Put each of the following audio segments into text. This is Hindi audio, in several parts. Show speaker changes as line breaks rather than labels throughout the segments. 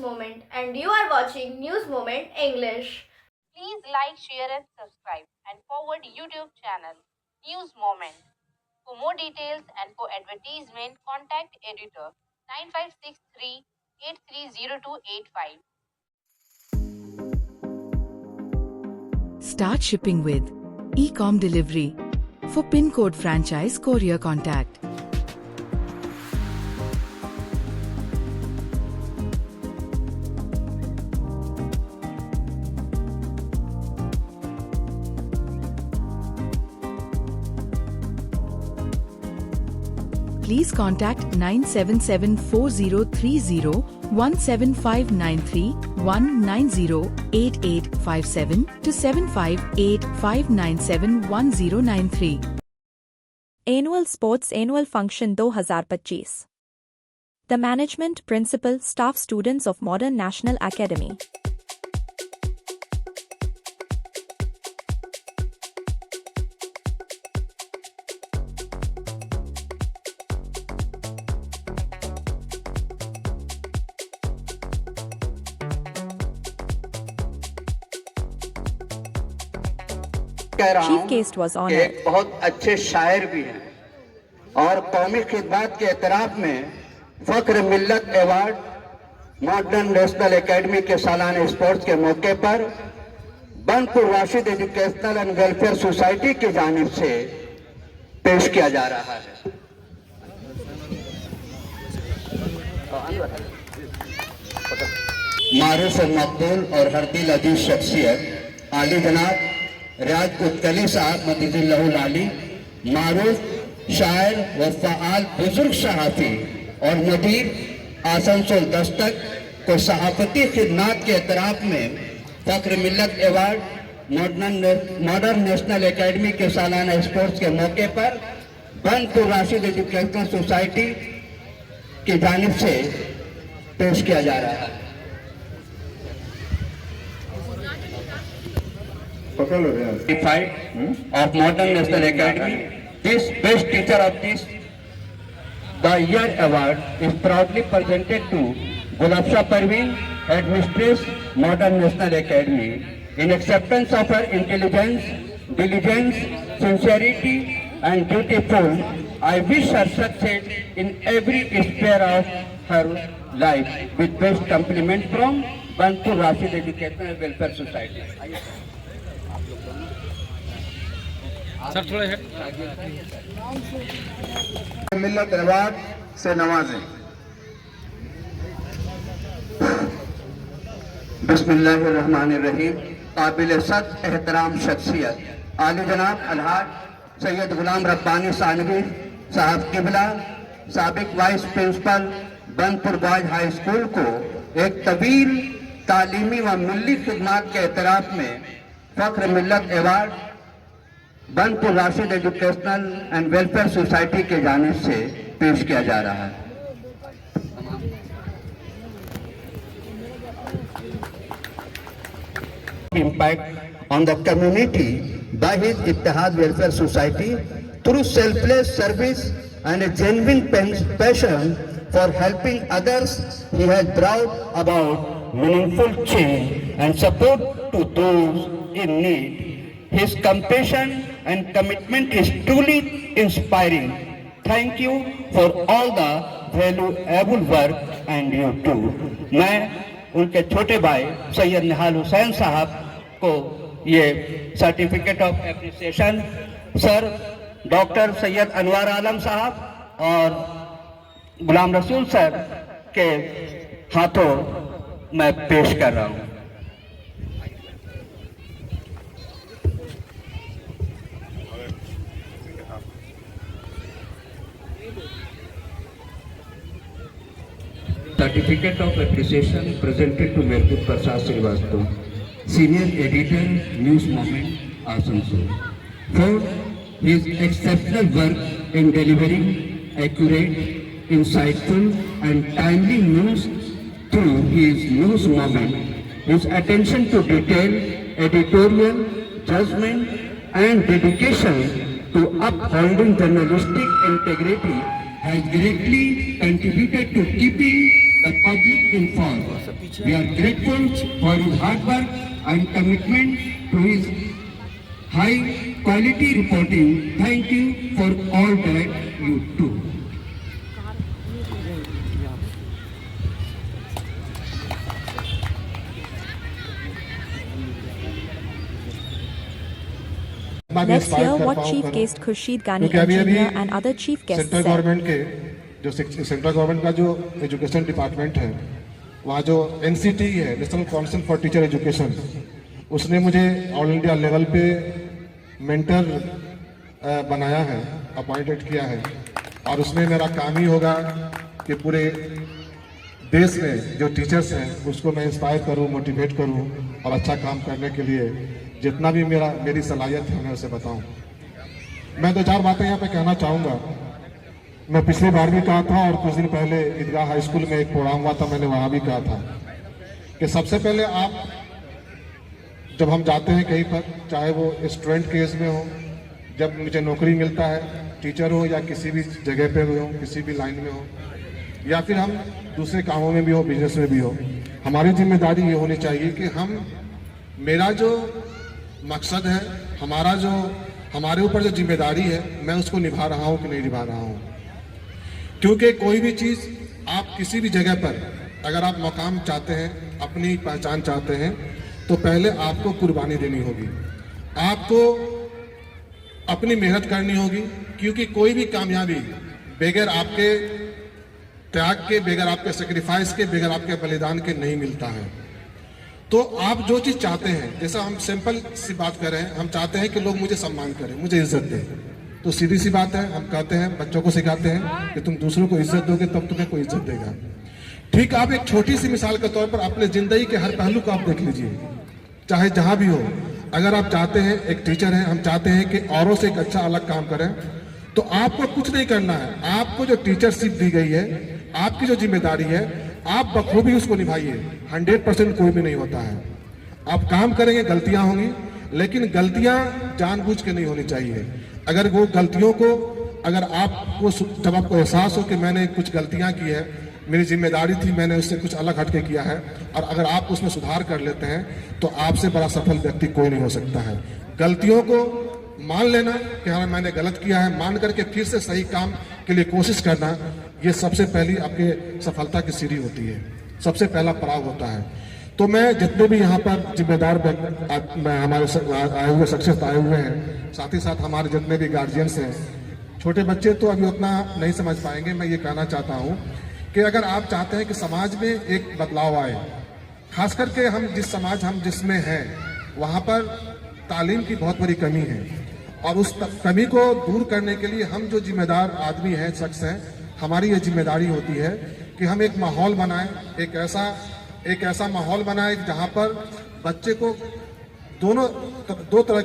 Moment and you are watching News Moment English.
Please like, share and subscribe and forward YouTube channel News Moment. For more details and for advertisement, contact editor 9563 830285.
Start shipping with e-com delivery for pin code franchise courier contact. Please contact 9774030-17593-1908857 to 758-597-1093.
Annual sports annual function 2025 the management principal staff students of modern national academy Chief guest was honored.
एक बहुत अच्छे शायर भी हैं और कौमी खिदमत के एतराफ में फख्र मिल्लत अवार्ड मॉडर्न नेशनल एकेडमी के सालाना स्पोर्ट्स के मौके पर Burnpur Rashid educational and welfare society की जानिब से पेश किया जा रहा है। मारूफ मकबूल और हरदिल अजीज शख्सियत आली जनाब रियाज उत्कली साहब मदीजुल्लाहुल आली, मारूफ शायर व फ़आल बुजुर्ग सहाफ़ी और मुदीर आसनसोल दस्तक को सहाफ़ती खिदमत के एतराफ़ में फ़ख्र मिल्लत अवार्ड मॉडर्न नेशनल एकेडमी के सालाना स्पोर्ट्स के मौके पर बनपुर राशिद एजुकेशनल सोसाइटी की जानिब से पेश किया जा रहा है। Of Modern National Academy, this best teacher of this the year award is proudly presented to Gulabsha Parveen, Headmistress, Modern National Academy, in acceptance of her intelligence, diligence, sincerity, and dutiful. I wish her success in every sphere of her life. With best compliment from Banpur Rashid Educational Welfare Society. Millat award से नवाजें। बिस्मिल्लाहिर्रहमानिर्रहीम। काबिल सद एहतराम शख्सियत आली जनाब अलहाज सैयद गुलाम रब्बानी सानवी साहब किबला, साबिक vice principal Banpur boys high school को एक तवील तालीमी व मिली खिदमत के एतराफ़ में फ़ख्र मिल्लत award Burnpur Rashid educational and welfare society के जानिब से पेश किया जा रहा है। Impact on the community by his Ittihad Welfare Society through selfless service and a genuine passion for helping others. He has brought about meaningful change and support to those in need. His compassion and commitment is truly inspiring. Thank you for all the valuable work and you too. मैं उनके छोटे भाई सैयद निहाल हुसैन साहब को ये certificate of appreciation sir doctor Syed Anwar Alam Sahab और गुलाम रसूल सर के हाथों मैं पेश कर रहा हूँ। Certificate of appreciation presented to Merkut Prasad Srivastava, Senior Editor, News Moment, Asansol, for his exceptional work in delivering accurate, insightful, and timely news through his News Moment. His attention to detail, editorial, judgment, and dedication to upholding journalistic integrity has greatly contributed to keeping the public informed. We are grateful for his hard work and commitment to his high quality reporting. Thank you for all that you do.
Let's hear what Chief Guest Khurshid Ghani Engineer and other chief guests
central
said.
Government के जो सेंट्रल गवर्नमेंट का जो एजुकेशन डिपार्टमेंट है, वहाँ जो NCT है, national council for teacher education, उसने मुझे ऑल इंडिया लेवल पे मेंटर बनाया है, अपॉइंटेड किया है। और उसमें मेरा काम ही होगा कि पूरे देश में जो टीचर्स हैं उसको मैं इंस्पायर करूं, मोटिवेट करूं और अच्छा काम करने के लिए जितना भी मेरी सलाहियत है मैं उसे बताऊं। मैं 2-4 बातें यहाँ पे कहना चाहूँगा। मैं पिछली बार भी कहा था और कुछ दिन पहले ईदगाह हाई स्कूल में एक प्रोग्राम हुआ था, मैंने वहाँ भी कहा था कि सबसे पहले आप जब हम जाते हैं कहीं पर, चाहे वो स्टूडेंट केस में हो, जब मुझे नौकरी मिलता है, टीचर हो या किसी भी जगह पे हो, किसी भी लाइन में हो, या फिर हम दूसरे कामों में भी हो, बिजनेस में भी हो, हमारी जिम्मेदारी ये होनी चाहिए कि मेरा जो मकसद है, हमारे ऊपर जो जिम्मेदारी है, मैं उसको निभा रहा हूँ कि नहीं निभा रहा हूँ। क्योंकि कोई भी चीज़ आप किसी भी जगह पर अगर आप मकाम चाहते हैं, अपनी पहचान चाहते हैं, तो पहले आपको कुर्बानी देनी होगी, आपको अपनी मेहनत करनी होगी। क्योंकि कोई भी कामयाबी बगैर आपके त्याग के, बगैर आपके सेक्रीफाइस के, बगैर आपके बलिदान के नहीं मिलता है। तो आप जो चीज़ चाहते हैं, जैसा हम सिंपल सी बात कर रहे हैं, हम चाहते हैं कि लोग मुझे सम्मान करें, मुझे इज्जत दें। तो सीधी सी बात है, हम कहते हैं, बच्चों को सिखाते हैं कि तुम दूसरों को इज्जत दोगे तब तुम्हें कोई इज्जत देगा। ठीक, आप एक छोटी सी मिसाल के तौर पर अपने जिंदगी के हर पहलू को आप देख लीजिए, चाहे जहां भी हो। अगर आप चाहते हैं, एक टीचर हैं, हम चाहते हैं कि औरों से एक अच्छा अलग काम करें, तो आपको कुछ नहीं करना है। आपको जो टीचरशिप दी गई है, आपकी जो जिम्मेदारी है, आप बखूबी उसको निभाइए। 100% कोई भी नहीं होता है। आप काम करेंगे, गलतियां होंगी, लेकिन गलतियां जानबूझ के नहीं होनी चाहिए। अगर वो गलतियों को, अगर आपको जब आपको एहसास हो कि मैंने कुछ गलतियां की है, मेरी जिम्मेदारी थी, मैंने उससे कुछ अलग हटके किया है, और अगर आप उसमें सुधार कर लेते हैं, तो आपसे बड़ा सफल व्यक्ति कोई नहीं हो सकता है। गलतियों को मान लेना कि हाँ मैंने गलत किया है, मान करके फिर से सही काम के लिए कोशिश करना, ये सबसे पहली आपके सफलता की सीढ़ी होती है, सबसे पहला पड़ाव होता है। तो मैं जितने भी यहाँ पर जिम्मेदार हमारे आए हुए शख्सियत आए हुए हैं, साथ ही साथ हमारे जितने भी गार्जियंस हैं, छोटे बच्चे तो अभी उतना नहीं समझ पाएंगे। मैं ये कहना चाहता हूँ कि अगर आप चाहते हैं कि समाज में एक बदलाव आए, खास करके हम जिसमें हैं, वहाँ पर तालीम की बहुत बड़ी कमी है, और उस कमी को दूर करने के लिए हम जो जिम्मेदार आदमी हैं, शख्स हैं, हमारी ये जिम्मेदारी होती है कि हम एक माहौल बनाएं, एक ऐसा माहौल बनाएं जहाँ पर बच्चे को दो तरह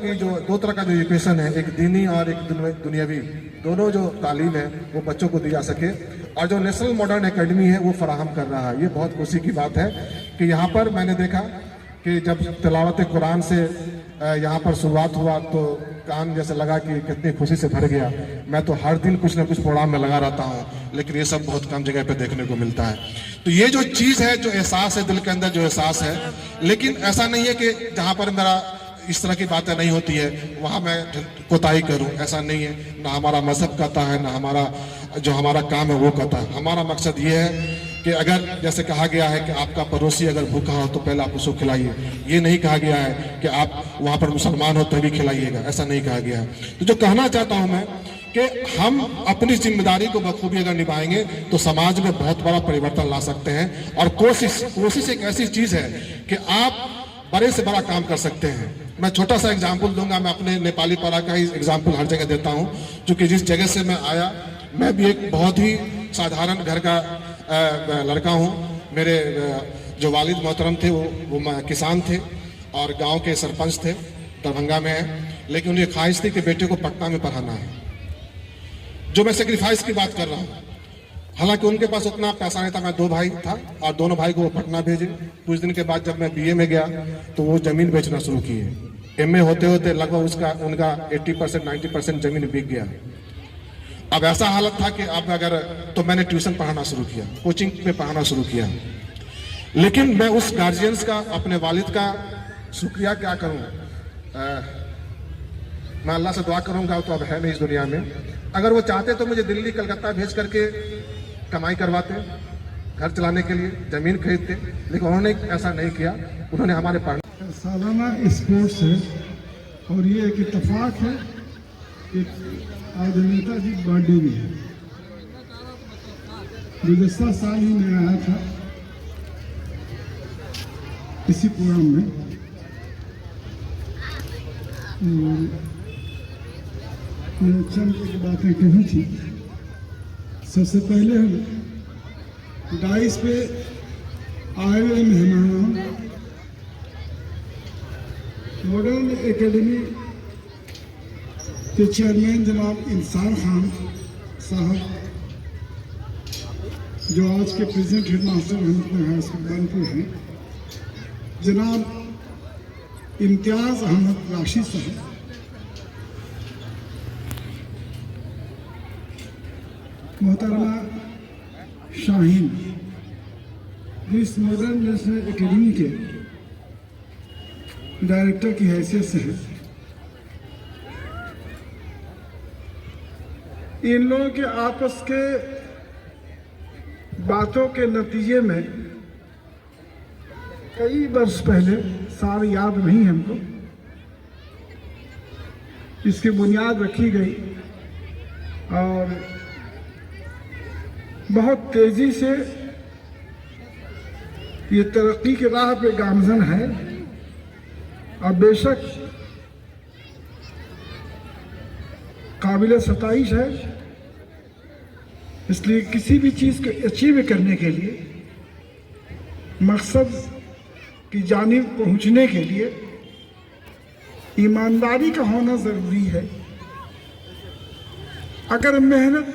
का जो एजुकेशन है, एक दीनी और एक दुनियावी, दोनों जो तालीम है वो बच्चों को दी जा सके, और जो नेशनल मॉडर्न एकेडमी है वो फराहम कर रहा है। ये बहुत खुशी की बात है कि यहाँ पर मैंने देखा कि जब तिलावत कुरान से यहाँ पर शुरुआत हुआ तो कान जैसे लगा कि कितनी खुशी से भर गया। मैं तो हर दिन कुछ ना कुछ प्रोग्राम में लगा रहता हूँ, लेकिन ये सब बहुत कम जगह पे देखने को मिलता है। तो ये जो चीज़ है, जो एहसास है, दिल के अंदर जो एहसास है, लेकिन ऐसा नहीं है कि जहाँ पर मेरा इस तरह की बातें नहीं होती है वहाँ मैं कोताही करूँ, ऐसा नहीं है। ना हमारा मजहब कहता है, ना हमारा काम है वो कहता है। हमारा मकसद ये है कि अगर जैसे कहा गया है कि आपका पड़ोसी अगर भूखा हो तो पहले आप उसको खिलाइए, ये नहीं कहा गया है कि आप वहाँ पर मुसलमान हो तभी खिलाइएगा, ऐसा नहीं कहा गया है। तो जो कहना चाहता हूँ मैं कि हम अपनी जिम्मेदारी को बखूबी अगर निभाएंगे तो समाज में बहुत बड़ा परिवर्तन ला सकते हैं। और कोशिश एक ऐसी चीज है कि आप बड़े से बड़ा काम कर सकते हैं। मैं छोटा सा एग्जाम्पल दूंगा, मैं अपने नेपाली पारा का ही एग्जाम्पल हर जगह देता हूँ, क्योंकि जिस जगह से मैं आया, मैं भी एक बहुत ही साधारण घर का लड़का हूँ। मेरे जो वालिद मोहतरम थे वो किसान थे और गांव के सरपंच थे, दरभंगा में है, लेकिन उन्हें ख्वाहिश थी कि बेटे को पटना में पढ़ाना है। जो मैं सेक्रीफाइस की बात कर रहा हूँ, हालांकि उनके पास उतना पैसा नहीं था। मैं 2 भाई था और दोनों भाई को वो पटना भेजे। कुछ दिन के बाद जब मैं BA में गया तो वो जमीन बेचना शुरू किए। MA होते होते लगभग उनका 80% 90% जमीन बिक गया। अब ऐसा हालत था कि अब अगर तो मैंने ट्यूशन पढ़ाना शुरू किया, कोचिंग में पढ़ाना शुरू किया। लेकिन मैं उस गार्जियंस का, अपने वालिद का शुक्रिया क्या करूं। मैं अल्लाह से दुआ करूंगा, तो अब है नहीं इस दुनिया में। अगर वो चाहते तो मुझे दिल्ली कलकत्ता भेज करके कमाई करवाते, घर चलाने के लिए ज़मीन खरीदते, लेकिन उन्होंने ऐसा नहीं किया। उन्होंने हमारे पढ़ना
सालाना स्पोर्ट्स है और ये एक इत्तेफाक है कि आज नेताजी बर्थडे भी है। गुज़श्ता साल ही मैं आया था इसी प्रोग्राम में और मैंने चंद एक बातें कही थी। सबसे पहले हम डाइस पे आए हुए मेहमानों मॉडर्न एकेडमी के चेयरमैन जनाब इंसान खान साहब, जो आज के present headmaster Ahmednagar high school Burnpur हैं, जनाब इम्तियाज़ अहमद राशिद साहब, मोहतरमा शाहीन, जो इस मॉडर्न नेशनल एकेडमी के डायरेक्टर की हैसियत से है। इन लोगों के आपस के बातों के नतीजे में कई वर्ष पहले, साल याद नहीं हमको, इसकी बुनियाद रखी गई और बहुत तेजी से ये तरक्की की राह पे गामजन है। और बेशक काबिल सताइश है, इसलिए किसी भी चीज़ को अचीव करने के लिए, मकसद की जानिब पहुंचने के लिए ईमानदारी का होना ज़रूरी है। अगर मेहनत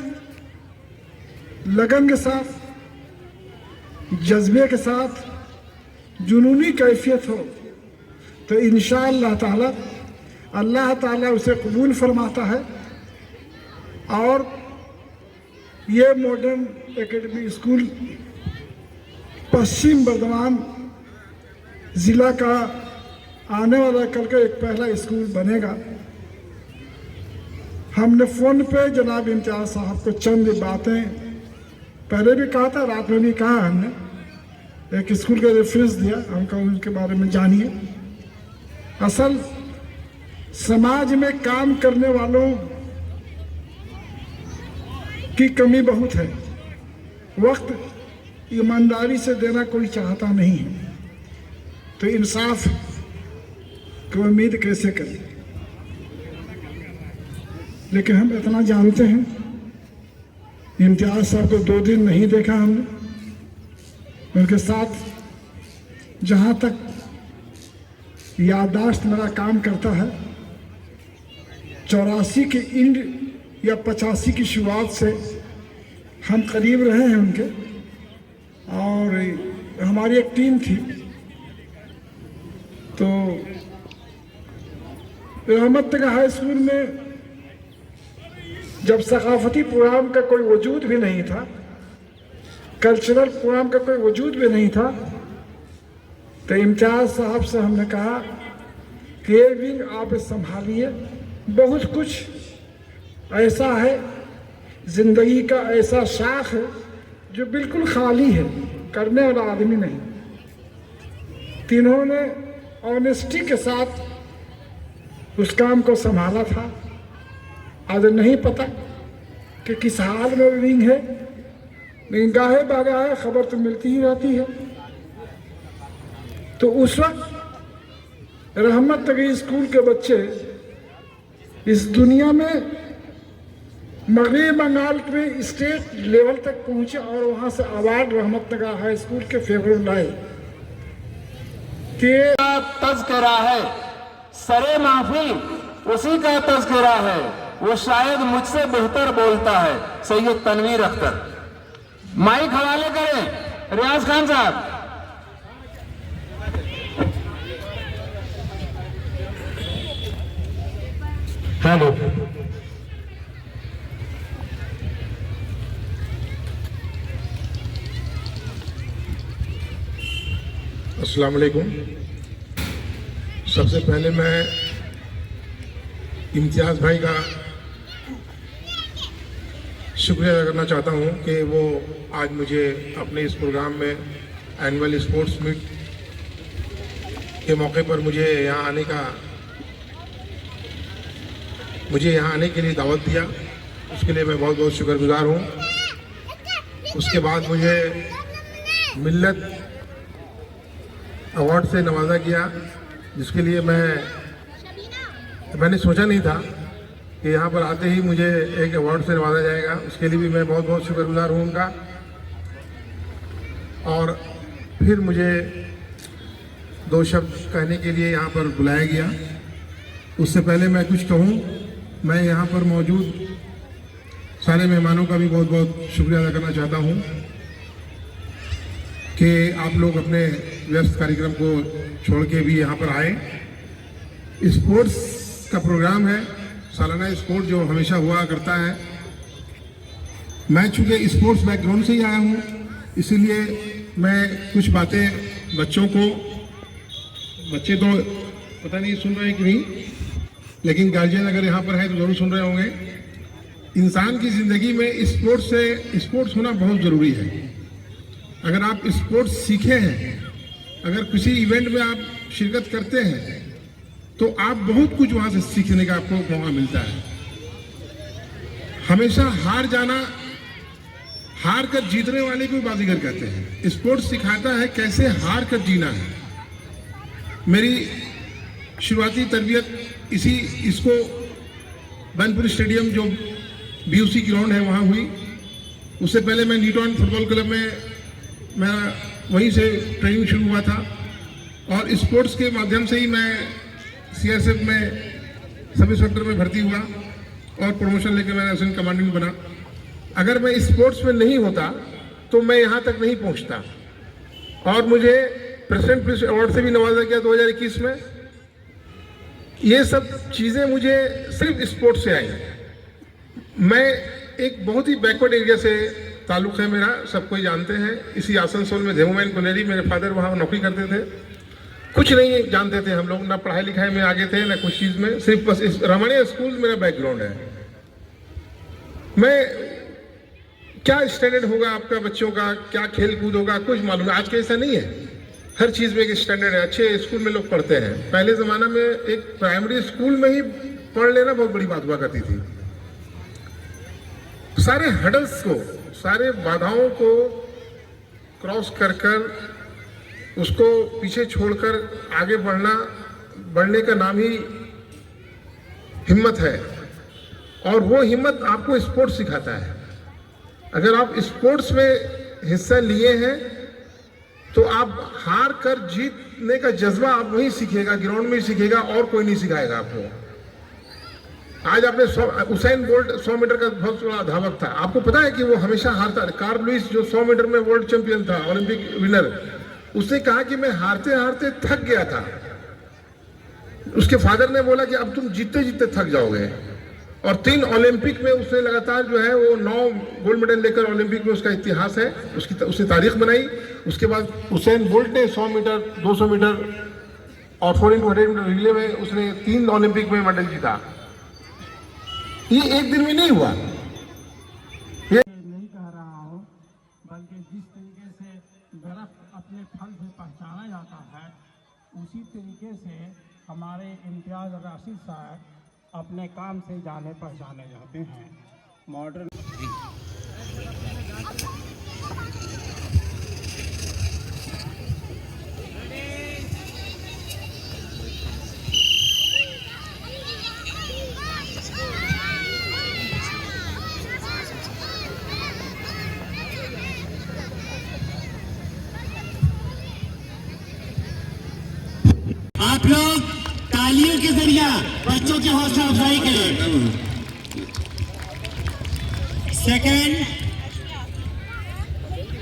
लगन के साथ, जज्बे के साथ, जुनूनी कैफियत हो तो इंशाअल्लाह ताला अल्लाह ताला उसे कबूल फरमाता है। और ये मॉडर्न एकेडमी स्कूल पश्चिम बर्धमान ज़िला का आने वाला कल का एक पहला स्कूल बनेगा। हमने फ़ोन पे जनाब इम्तियाज़ साहब को चंद बातें पहले भी कहा था, रात में भी कहा, हमने एक स्कूल का रेफरेंस दिया, हमको उनके बारे में जानिए। असल समाज में काम करने वालों की कमी बहुत है। वक्त ईमानदारी से देना कोई चाहता नहीं है, तो इंसाफ की उम्मीद कैसे करें। लेकिन हम इतना जानते हैं, इम्तियाज़ साहब को 2 दिन नहीं देखा हमने, उनके साथ जहाँ तक याददाश्त मेरा काम करता है, 84 के इंड या 85 की शुरुआत से हम करीब रहे हैं उनके। और हमारी एक टीम थी, तो अहमदनगर हाई स्कूल में जब सकाफती प्रोग्राम का कोई वजूद भी नहीं था, कल्चरल प्रोग्राम का कोई वजूद भी नहीं था, तो इम्तियाज़ साहब से हमने कहा कि ये विंग आप संभालिए। बहुत कुछ ऐसा है, ज़िंदगी का ऐसा शाख है जो बिल्कुल खाली है, करने वाला आदमी नहीं। तीनों ने ऑनेस्टी के साथ उस काम को संभाला था। आज नहीं पता कि किस हाल में विंग है, लेकिन गाहे बागा है, खबर तो मिलती ही रहती है। तो उस वक्त रहमतनगर स्कूल के बच्चे इस दुनिया में मगरबी बंगाल में स्टेट लेवल तक पहुंचे और वहां से अवार्ड रहमतनगर हाई स्कूल के फेवर लाए। कि
तज़किरा है, सरे महफिल उसी का तज़किरा है, वो शायद मुझसे बेहतर बोलता है। सैयद तनवीर अख्तर। माइक हवाले करें रियाज खान साहब। हेलो।
अस्सलाम वालेकुम। सबसे पहले मैं इम्तियाज़ भाई का शुक्रिया अदा करना चाहता हूं कि वो आज मुझे अपने इस प्रोग्राम में एनुअल स्पोर्ट्स मीट के मौके पर मुझे यहाँ आने के लिए दावत दिया। उसके लिए मैं बहुत बहुत शुक्रगुजार हूँ। उसके बाद मुझे मिल्लत अवार्ड से नवाजा गया, जिसके लिए मैंने सोचा नहीं था कि यहाँ पर आते ही मुझे एक अवार्ड से नवाजा जाएगा। उसके लिए भी मैं बहुत बहुत शुक्रगुजार हूँ उनका। और फिर मुझे 2 शब्द कहने के लिए यहाँ पर बुलाया गया। उससे पहले मैं कुछ कहूँ, मैं यहाँ पर मौजूद सारे मेहमानों का भी बहुत बहुत शुक्रिया अदा करना चाहता हूँ कि आप लोग अपने व्यस्त कार्यक्रम को छोड़ के भी यहाँ पर आए। स्पोर्ट्स का प्रोग्राम है, सालाना स्पोर्ट जो हमेशा हुआ करता है। मैं चूँकि स्पोर्ट्स बैकग्राउंड से ही आया हूँ, इसीलिए मैं कुछ बातें बच्चों को, बच्चे तो पता नहीं सुन रहे हैं कि नहीं, लेकिन गार्जियन अगर यहाँ पर है तो जरूर सुन रहे होंगे। इंसान की ज़िंदगी में स्पोर्ट्स होना बहुत ज़रूरी है। अगर आप स्पोर्ट्स सीखे हैं, अगर किसी इवेंट में आप शिरकत करते हैं, तो आप बहुत कुछ वहाँ से सीखने का आपको मौका मिलता है। हमेशा हार कर जीतने वाले को बाजीगर कहते हैं। स्पोर्ट्स सिखाता है कैसे हार कर जीना है। मेरी शुरुआती तरबियत इसको बनपुर स्टेडियम जो BUC ग्राउंड है वहाँ हुई। उससे पहले मैं न्यूटन फुटबॉल क्लब में मेरा वहीं से ट्रेनिंग शुरू हुआ था। और स्पोर्ट्स के माध्यम से ही मैं CRSF में सब इंस्पेक्टर में भर्ती हुआ और प्रमोशन लेकर मैं असिस्टेंट कमांडेंट बना। अगर मैं स्पोर्ट्स में नहीं होता तो मैं यहाँ तक नहीं पहुँचता। और मुझे प्रेसिडेंट पीस अवार्ड से भी नवाजा गया 2021 में। ये सब चीज़ें मुझे सिर्फ स्पोर्ट्स से आई। मैं एक बहुत ही बैकवर्ड एरिया से ताल्लुक़ है मेरा, सब कोई जानते हैं। इसी आसनसोल में धेमुमैन कोनेरी, मेरे फादर वहाँ नौकरी करते थे। कुछ नहीं जानते थे हम लोग, ना पढ़ाई लिखाई में आगे थे ना कुछ चीज़ में, सिर्फ बस इस रामानिया स्कूल मेरा बैकग्राउंड है। मैं क्या स्टैंडर्ड होगा आपका बच्चों का, क्या खेल कूद होगा, कुछ मालूम है। आज के ऐसा नहीं है, हर चीज़ में एक स्टैंडर्ड है। अच्छे स्कूल में लोग पढ़ते हैं। पहले ज़माना में एक प्राइमरी स्कूल में ही पढ़ लेना बहुत बड़ी बात हुआ करती थी। सारे हडल्स को, सारे बाधाओं को क्रॉस कर उसको पीछे छोड़कर आगे बढ़ने का नाम ही हिम्मत है। और वो हिम्मत आपको स्पोर्ट्स सिखाता है। अगर आप स्पोर्ट्स में हिस्सा लिए हैं तो आप हार कर जीतने का जज्बा आप वहीं सीखेगा, ग्राउंड में ही सीखेगा, और कोई नहीं सिखाएगा आपको। आज आपने उसेन बोल्ट 100 मीटर का बहुत बड़ा धावक था, आपको पता है कि वो हमेशा हारता। कार्ल लुईस जो 100 मीटर में वर्ल्ड चैंपियन था, ओलंपिक विनर, उसने कहा कि मैं हारते हारते थक गया था। उसके फादर ने बोला कि अब तुम जीतते जीतते थक जाओगे। और 3 ओलंपिक में उसने लगातार जो है वो 9 गोल्ड मेडल लेकर ओलंपिक में उसका इतिहास है, उसने तारीख बनाई। उसके बाद उसेन बोल्ट ने 100 मीटर, 200 मीटर और 4x100 मीटर रिले में उसने 3 ओलंपिक में मेडल जीता। ये एक दिन में नहीं हुआ।
नहीं कह रहा हूँ, बल्कि जिस तरीके से दरख्त अपने फल से पहचाना जाता है, उसी तरीके से हमारे इम्तियाज़ राशिद साहब अपने काम से जाने पहचाने जाते हैं। मॉडर्न
आप लोग तालियों के जरिए बच्चों की हौसला अफजाई करें। Second,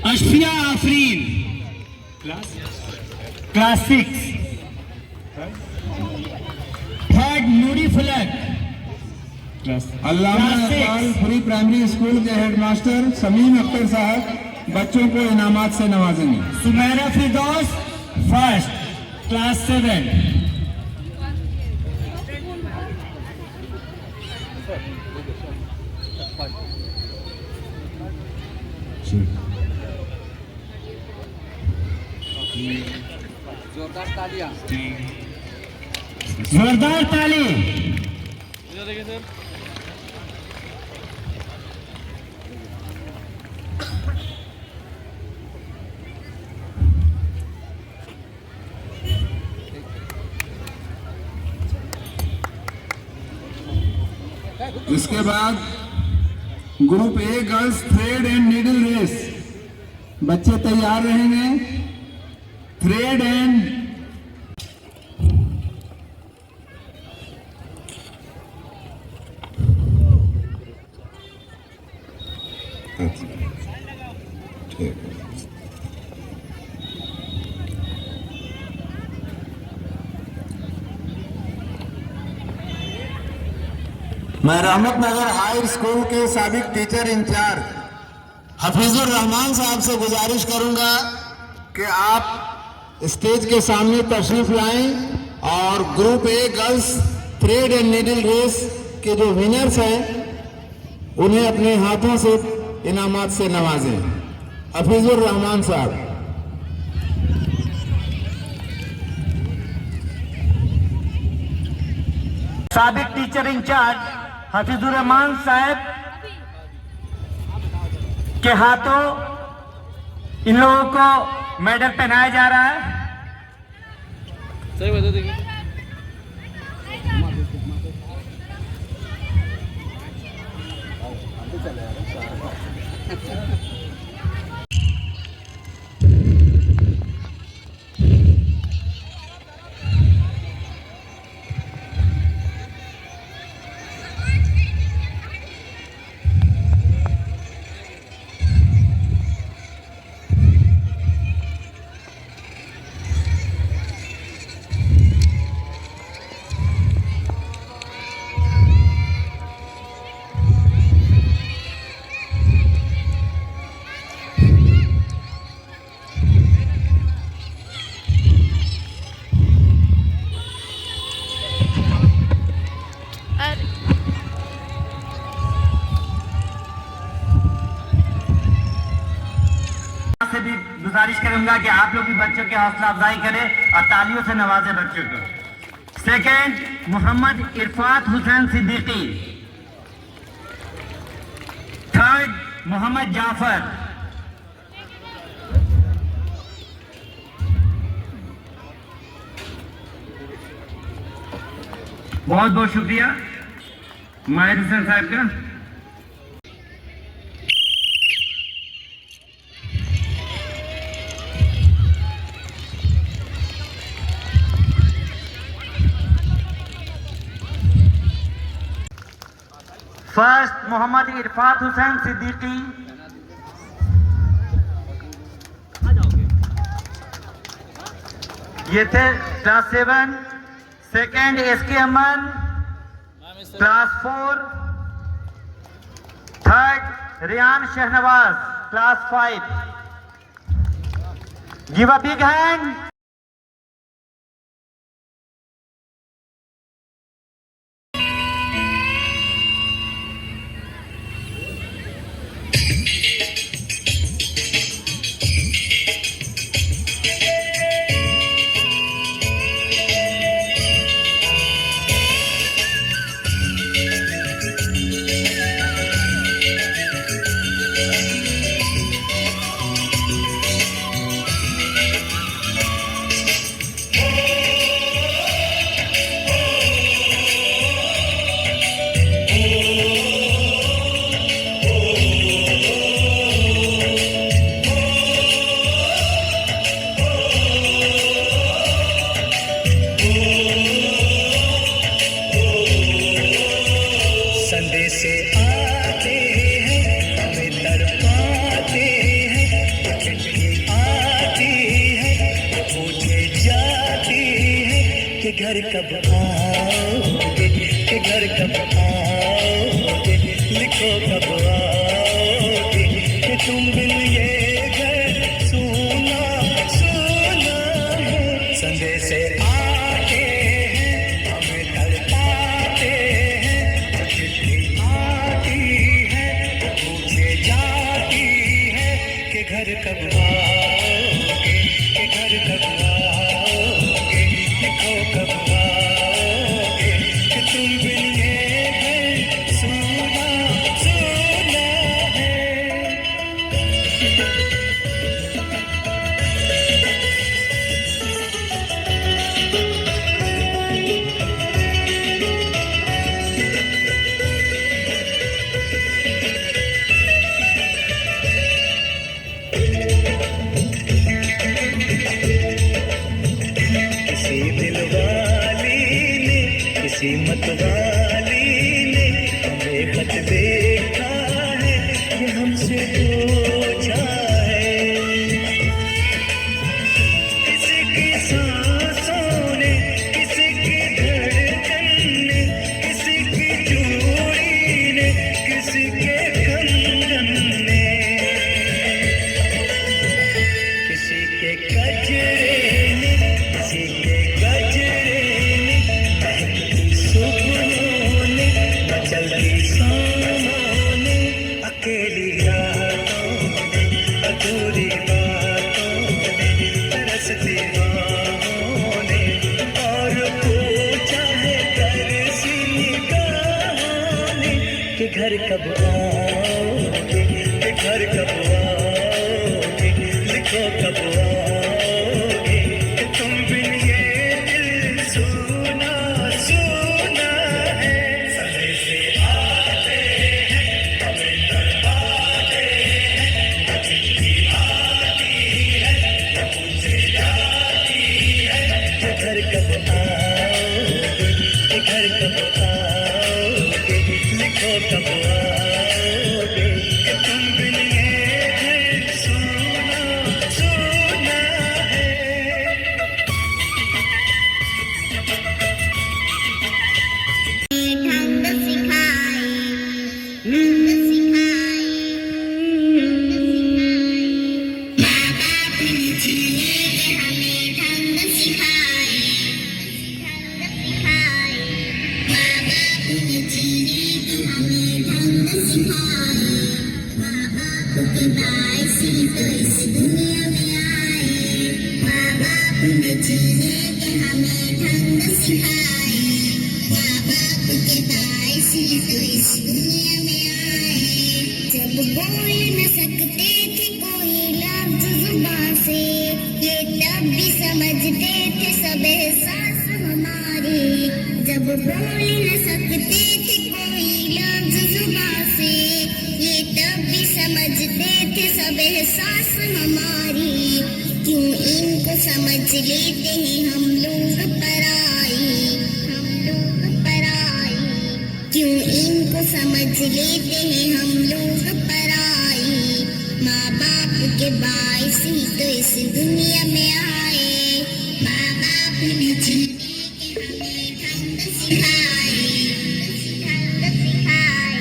Ashfiya Afreen, class 6। Third, Noori Falak,
Allama pre primary school के हेडमास्टर समीम अख्तर साहब बच्चों को इनामात से नवाजेंगे।
Sumera Firdaus, first class 7। जोरदार ताली।
इसके बाद group A girls thread and needle race. बच्चे तैयार रहेंगे। थ्रेड एंड
मैं रहमतनगर हाई स्कूल के साबिक टीचर इंचार्ज हफीजुर रहमान साहब से गुजारिश करूंगा कि आप स्टेज के सामने तशरीफ लाएं और group A girls thread and needle race के जो विनर्स हैं उन्हें अपने हाथों से इनामात से नवाजें। हफीजुर रहमान साहब।
साबिक टीचर इंचार्ज हफीजुर रहमान साहब के हाथों इन लोगों को मेडल पहनाया जा रहा है। सही बता देखिए। से भी गुजारिश करूंगा कि आप लोग भी बच्चों की हौसला अफजाई करें और तालियों से नवाजें बच्चों को। सेकंड, मोहम्मद इरफात हुसैन सिद्दीकी। थर्ड, मोहम्मद जाफर। बहुत बहुत शुक्रिया माहिर हुसैन साहब का। फर्स्ट, मोहम्मद इरफात हुसैन सिद्दीकी। ये थे class 7। Second, SK Aman class 4। Third, Riyan Shahnawaz class 5। Give a big hand.
घर कब आओगे, के घर कब आओगे, लिखो कब आओगे, कि तुम बिन ये घर सुना सुना है। कब आओगे, के घर कब आओगे, लिखो कब आओगे, कि तुम बिन ये घर सूना सूना है। किसी दिलवाली ने, किसी मतवाली ने हमें खत देखा है, ये हमसे पूछा है। किसी की सांसों ने, किसी की धड़कन ने, किसी की चूड़ी ने, किसी के कंगन ने, किसी के गजरे ने, किसी के गजरे ने, महकती सुबहों ने, मचलती शामों ने, अकेली रातों ने, अधूरी बातों ने, तरसती बाहों ने, और पूछा है तरसी निगाहों ने, कि घर कब आओगे, कि घर कब आओगे, लिखो कब आओगे, कि तुम बिन ये दिल सूना सूना है। समय से आते हैं, हमें तड़पाते हैं, न चिट्ठी आती है, न पूछे जाती है, कि घर कब आओगे, कि घर कब आओगे, लिखो कब आओगे, कि तुम बिन ये घर सूना सूना है।
ढंग सिखाए, ढंग सिखाए, माँ बाप ने जीने के हमें ढंग सिखाए, ढंग सिखाए, माँ बाप ने जीने के हमें ढंग सिखाए, माँ बाप के बाइस ही तो इस दुनिया में आए, माँ बाप ने जीने के हमें ढंग सिखाए, माँ बाप के बाइस ही तो इस दुनिया में आए। जब बोल न सकते थे कोई लफ्ज जुबान से, ये तब भी समझते थे सब एहसास हमारे। जब बोल न सकते थे कोई लफ्ज जुबान से, ये तब भी समझते थे सब एहसास हमारे। क्यों इनको समझ लेते हैं हम लोग पराए, हम लोग पराए, क्यों इनको समझ लेते हैं हम लोग पराए। माँ बाप के बाइस ही तो इस दुनिया में आए, माँ बाप ने जीने के हमें ढंग सिखाए, ढंग सिखाए,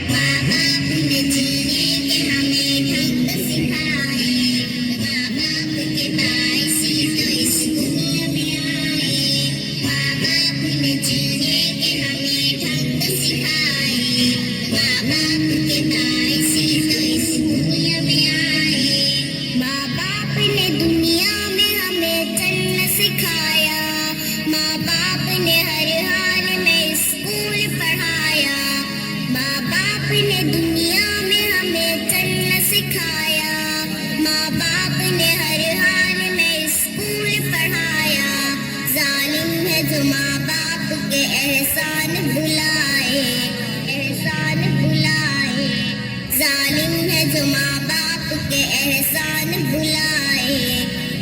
माँ बाप ने जीने के हमें ढंग सिखाए, माँ बाप के बाइस ही तो इस दुनिया में आए, माँ बाप ने जीने के हमें ढंग सिखाए, माँ बाप के बाइस ही तो इस दुनिया में आए। माँ बाप ने दुनिया में हमें चलना सिखाया, माँ बाप ने हर हाल में स्कूल पढ़ाया, माँ बाप ने दुनिया में हमें चलना सिखाया, माँ बाप ने हर हाल में स्कूल पढ़ाया। जालिम है जो माँ बाप के एहसान भुलाए, एहसान भुलाए, जालिम है जो माँ बाप के एहसान भुलाए।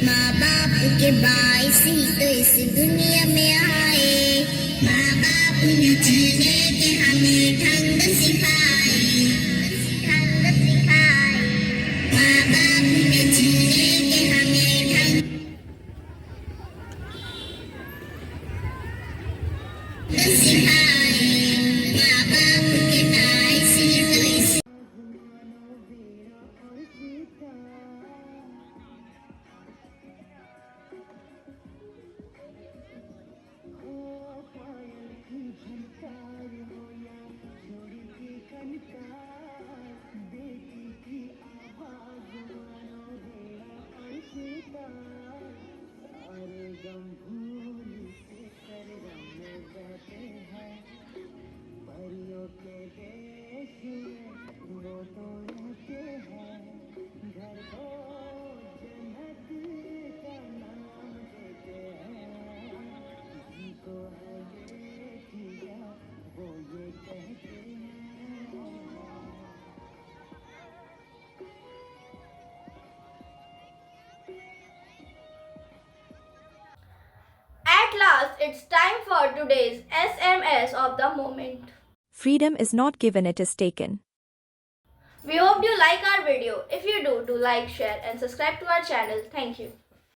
माँ बाप के बाइस ही तो इस दुनिया में आए, माँ बाप ने जीने के हमें ढंग सिखाए, ढंग सिखाए, माँ बाप ने जीने के हमें ढंग सिखाए, माँ बाप के बाइस ही तो इस it's time for today's SMS of the moment.
Freedom is not given, it is taken.
We hope you like our video. If you do like, share and subscribe to our channel. Thank you.